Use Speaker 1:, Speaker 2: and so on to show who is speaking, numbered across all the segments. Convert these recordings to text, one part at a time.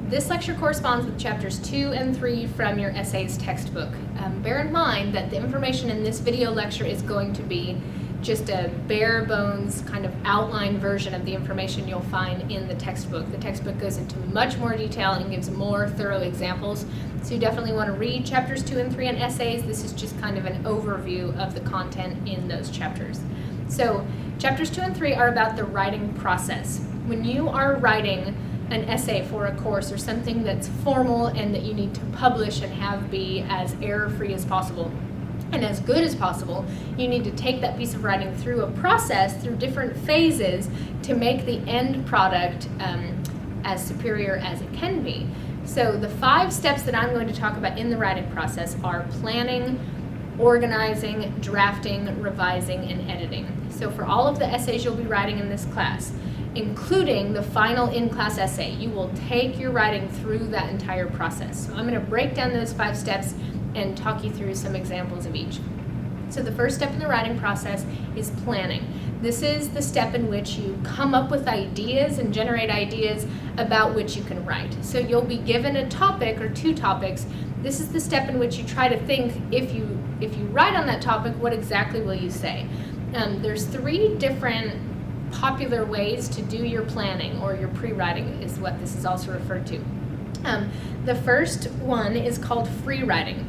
Speaker 1: This lecture corresponds with chapters 2 and 3 from your essays textbook. Bear in mind that the information in this video lecture is going to be just a bare bones kind of outline version of the information you'll find in the textbook. The textbook goes into much more detail and gives more thorough examples. So you definitely want to read chapters 2 and 3 in essays. This is just kind of an overview of the content in those chapters. So chapters 2 and 3 are about the writing process. When you are writing an essay for a course or something that's formal and that you need to publish and have be as error-free as possible and as good as possible, you need to take that piece of writing through a process, through different phases, to make the end product as superior as it can be. So the 5 steps that I'm going to talk about in the writing process are planning, organizing, drafting, revising, and editing. So for all of the essays you'll be writing in this class, including the final in-class essay, you will take your writing through that entire process. So I'm going to break down those 5 steps and talk you through some examples of each. So the first step in the writing process is planning. This is the step in which you come up with ideas and generate ideas about which you can write. So you'll be given a topic or 2 topics. This is the step in which you try to think, if you write on that topic, what exactly will you say? There's 3 different popular ways to do your planning, or your pre-writing is what this is also referred to. The first one is called free writing.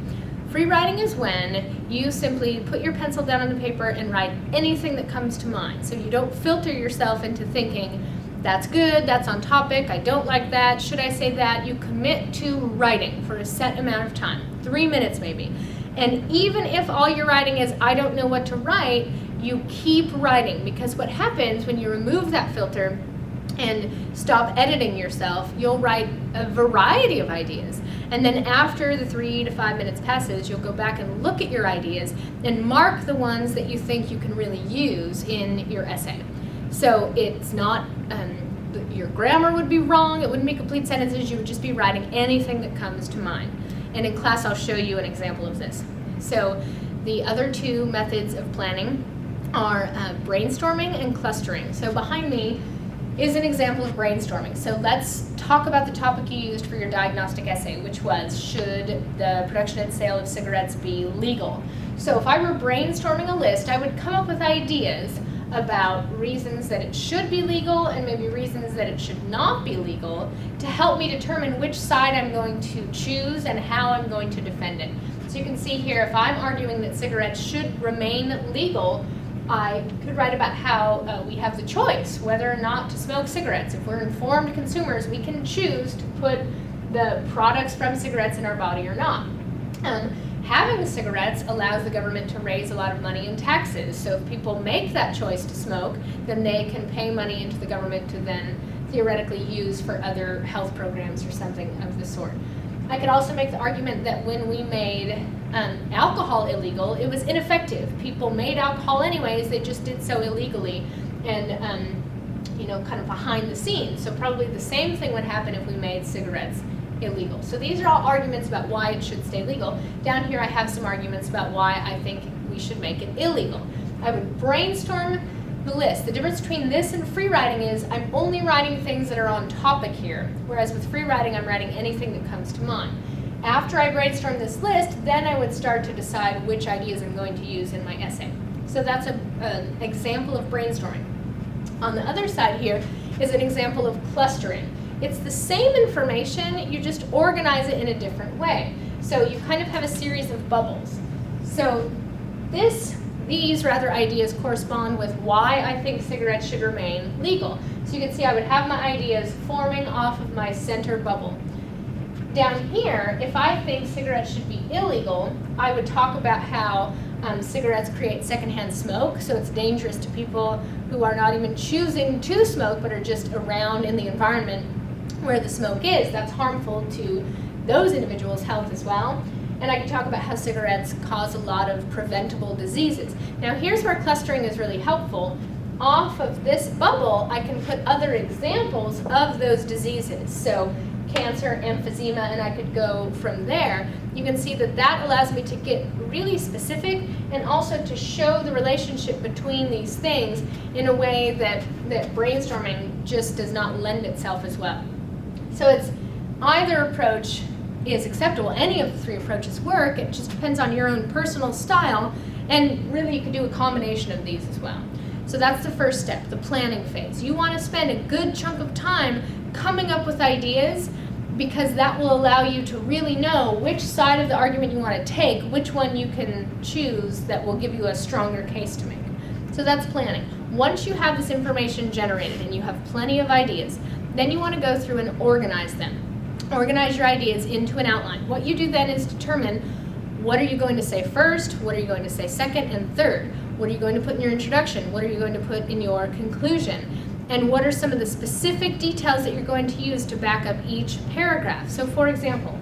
Speaker 1: Free writing is when you simply put your pencil down on the paper and write anything that comes to mind. So you don't filter yourself into thinking, that's good, that's on topic, I don't like that, should I say that? You commit to writing for a set amount of time, 3 minutes maybe. And even if all you're writing is, I don't know what to write, you keep writing, because what happens when you remove that filter and stop editing yourself, you'll write a variety of ideas. And then after the 3 to 5 minutes passes, you'll go back and look at your ideas and mark the ones that you think you can really use in your essay. So it's not, your grammar would be wrong, it wouldn't be complete sentences, you would just be writing anything that comes to mind. And in class I'll show you an example of this. So the other 2 methods of planning are brainstorming and clustering. So behind me is an example of brainstorming. So let's talk about the topic you used for your diagnostic essay, which was, should the production and sale of cigarettes be legal? So if I were brainstorming a list, I would come up with ideas about reasons that it should be legal and maybe reasons that it should not be legal to help me determine which side I'm going to choose and how I'm going to defend it. So you can see here, if I'm arguing that cigarettes should remain legal, I could write about how we have the choice whether or not to smoke cigarettes. If we're informed consumers, we can choose to put the products from cigarettes in our body or not. Having cigarettes allows the government to raise a lot of money in taxes. So if people make that choice to smoke, then they can pay money into the government to then theoretically use for other health programs or something of the sort. I could also make the argument that when we made alcohol illegal, it was ineffective. People made alcohol anyways, they just did so illegally and kind of behind the scenes. So probably the same thing would happen if we made cigarettes illegal. So these are all arguments about why it should stay legal. Down here I have some arguments about why I think we should make it illegal. I would brainstorm the list. The difference between this and free writing is I'm only writing things that are on topic here, whereas with free writing I'm writing anything that comes to mind. After I brainstorm this list, then I would start to decide which ideas I'm going to use in my essay. So that's an example of brainstorming. On the other side here is an example of clustering. It's the same information, you just organize it in a different way. So you kind of have a series of bubbles. So these ideas correspond with why I think cigarettes should remain legal. So you can see I would have my ideas forming off of my center bubble. Down here, if I think cigarettes should be illegal, I would talk about how cigarettes create secondhand smoke, so it's dangerous to people who are not even choosing to smoke but are just around in the environment where the smoke is. That's harmful to those individuals' health as well. And I can talk about how cigarettes cause a lot of preventable diseases. Now here's where clustering is really helpful. Off of this bubble, I can put other examples of those diseases. So cancer, emphysema, and I could go from there. You can see that that allows me to get really specific and also to show the relationship between these things in a way that brainstorming just does not lend itself as well. So it's either approach is acceptable. Any of the three approaches work. It just depends on your own personal style, and really you can do a combination of these as well. So that's the first step, the planning phase. You want to spend a good chunk of time coming up with ideas, because that will allow you to really know which side of the argument you want to take, which one you can choose that will give you a stronger case to make. So that's planning. Once you have this information generated and you have plenty of ideas, then you want to go through and organize them. Organize your ideas into an outline. What you do then is determine, what are you going to say first, what are you going to say second and third, what are you going to put in your introduction, what are you going to put in your conclusion, and what are some of the specific details that you're going to use to back up each paragraph. So for example,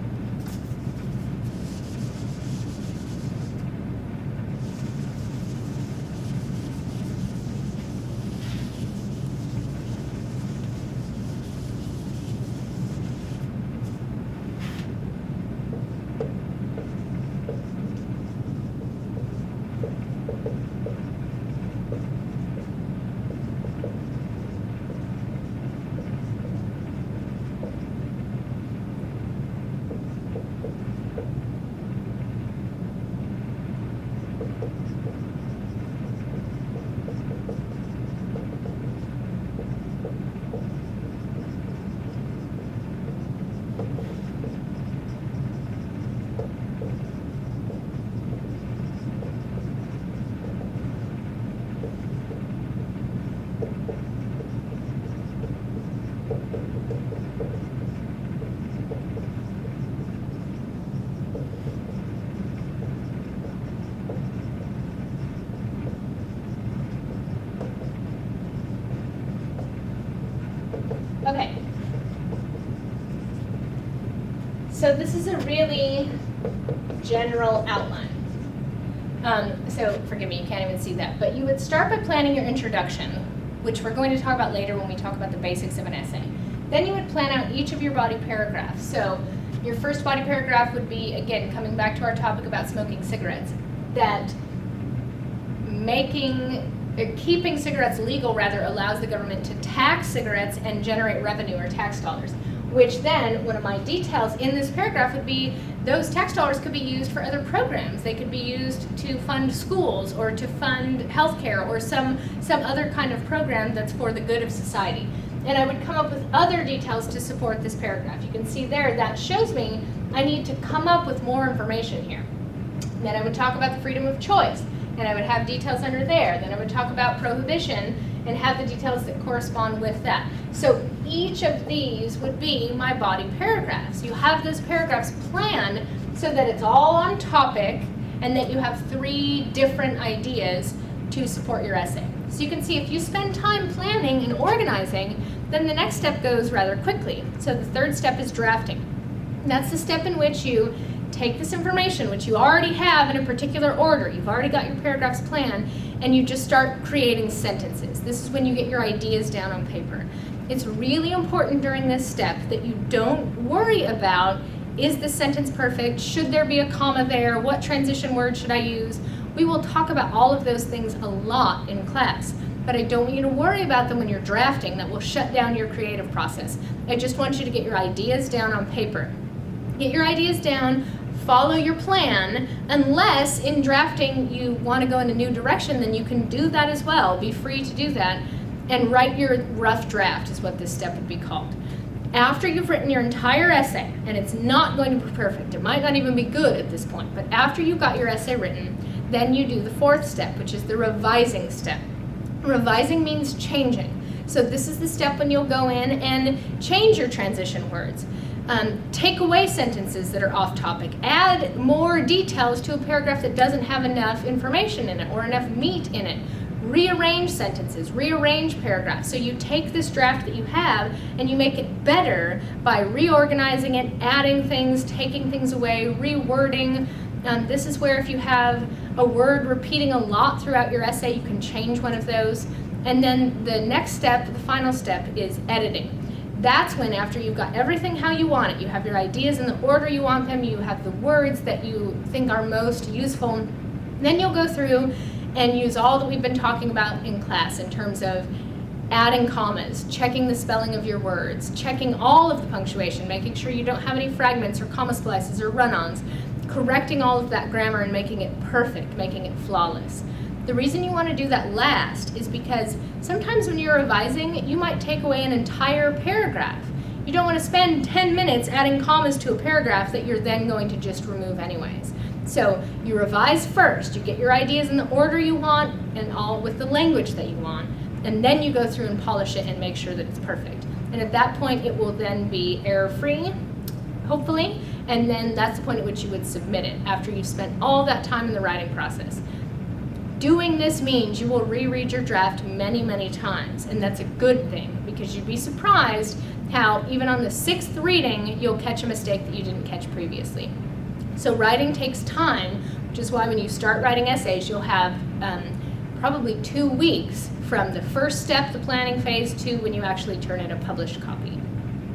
Speaker 1: okay. So this is a really general outline. So forgive me, you can't even see that. But you would start by planning your introduction, which we're going to talk about later when we talk about the basics of an essay. Then you would plan out each of your body paragraphs. So your first body paragraph would be, again, coming back to our topic about smoking cigarettes, that keeping cigarettes legal rather allows the government to tax cigarettes and generate revenue or tax dollars, which then one of my details in this paragraph would be those tax dollars could be used for other programs. They could be used to fund schools or to fund healthcare or some other kind of program that's for the good of society. And I would come up with other details to support this paragraph. You can see there that shows me I need to come up with more information here. Then I would talk about the freedom of choice, and I would have details under there. Then I would talk about prohibition and have the details that correspond with that. So each of these would be my body paragraphs. You have those paragraphs planned so that it's all on topic and that you have three different ideas to support your essay. So you can see if you spend time planning and organizing, then the next step goes rather quickly. So the third step is drafting. That's the step in which you take this information, which you already have in a particular order, you've already got your paragraphs planned, and you just start creating sentences. This is when you get your ideas down on paper. It's really important during this step that you don't worry about, is this sentence perfect? Should there be a comma there? What transition word should I use? We will talk about all of those things a lot in class, but I don't want you to worry about them when you're drafting. That will shut down your creative process. I just want you to get your ideas down on paper. Get your ideas down, follow your plan, unless in drafting you want to go in a new direction, then you can do that as well. Be free to do that, and write your rough draft is what this step would be called. After you've written your entire essay, and it's not going to be perfect, it might not even be good at this point, but after you've got your essay written, then you do the fourth step, which is the revising step. Revising means changing. So this is the step when you'll go in and change your transition words. Take away sentences that are off topic. Add more details to a paragraph that doesn't have enough information in it or enough meat in it. Rearrange sentences, rearrange paragraphs. So you take this draft that you have and you make it better by reorganizing it, adding things, taking things away, rewording. This is where if you have a word repeating a lot throughout your essay, you can change one of those. And then the next step, the final step, is editing. That's when, after you've got everything how you want it, you have your ideas in the order you want them, you have the words that you think are most useful, then you'll go through and use all that we've been talking about in class in terms of adding commas, checking the spelling of your words, checking all of the punctuation, making sure you don't have any fragments or comma splices or run-ons, correcting all of that grammar and making it perfect, making it flawless. The reason you want to do that last is because sometimes when you're revising, you might take away an entire paragraph. You don't want to spend 10 minutes adding commas to a paragraph that you're then going to just remove anyways. So you revise first, you get your ideas in the order you want and all with the language that you want, and then you go through and polish it and make sure that it's perfect. And at that point, it will then be error-free, hopefully, and then that's the point at which you would submit it after you've spent all that time in the writing process. Doing this means you will reread your draft many, many times, and that's a good thing because you'd be surprised how even on the 6th reading, you'll catch a mistake that you didn't catch previously. So writing takes time, which is why when you start writing essays, you'll have probably 2 weeks from the first step, the planning phase, to when you actually turn in a published copy.